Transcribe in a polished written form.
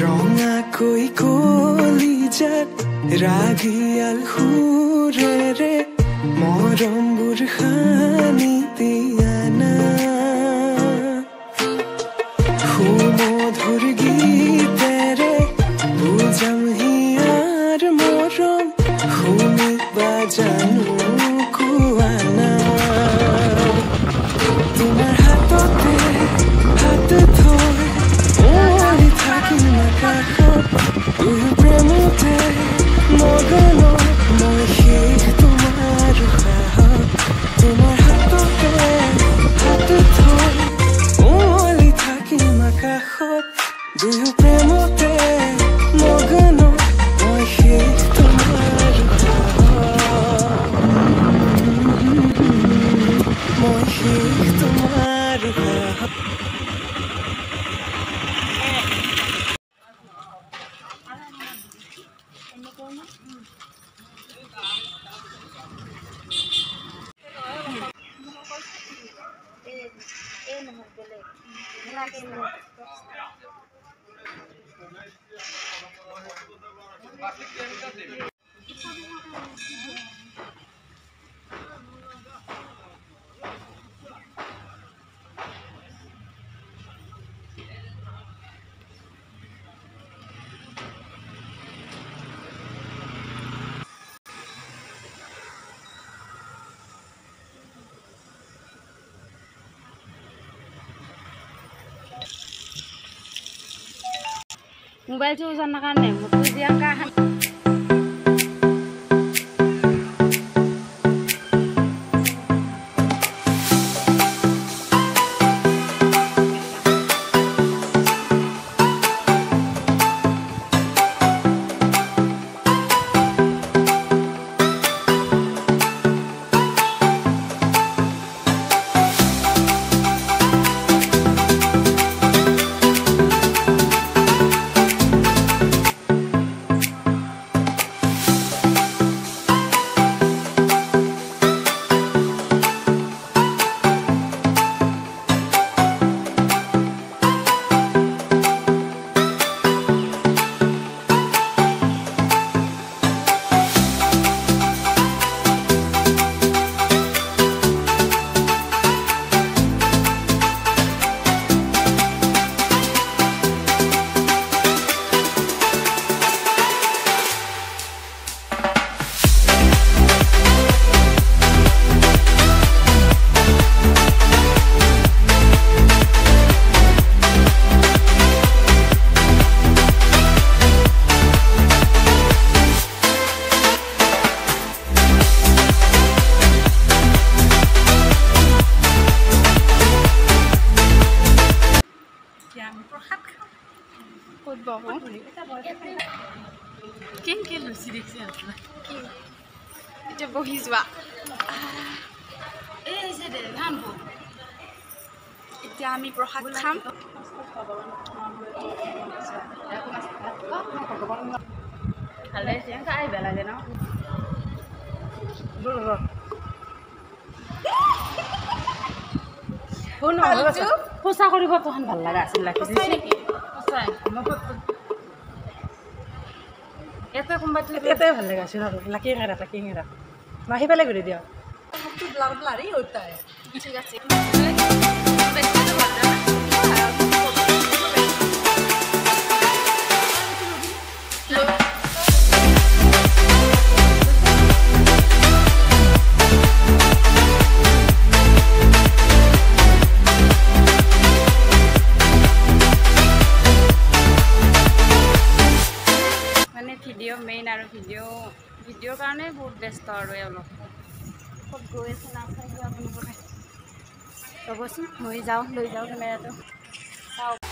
ৰঙাকৈ কলিজাত ৰাগিয়াল সুৰেৰে মৰমবোৰ সানি দিয়া না সুমধুৰ গীতেৰে বুজাম হিয়াৰ মৰম শুনিবা জানো কোৱা না তোমাৰ হাততে হাত থৈ ওৱলি থাকিম আকাশত দুয়ো প্ৰেমতে মগন মই শেষ তোমাৰ সাহত তোমাৰ হাততে হাত থৈ ওৱলি থাকিম আকাশত দুয়ো প্ৰেমতে মগন মই শেষ তোমাৰ সাহত মই শেষ তোমাৰ সাহত মোবাইল টো জানা কাৰণে মতো দিয়া কাহান Quem Lucy disse ela? এটা বহি যোৱা এই যে দে ধানবো এতিয়া আমি প্ৰসাদ খাম খালে যেন কাই বেলাগে ন শুনো সঁচা কৰিব তখন ভাল লগা আছিল লাগিছে সঁচাই এটা কোনবা এতে ভাল লাগা আছিল লাকি হেৰা মাহি পেলাই কৰি দিও তো ব্লাৰ ব্লাৰি হতাই ঠিক আছে মেইন আৰু ভিডিঅ'ৰ কাৰণে বহুত ব্যস্ত আৰু অলপ ক'ত গৈ আছে নাথাকিব আপোনালোকে ৰ'বচোন লৈ যাওঁ কেমেৰাটো চাওক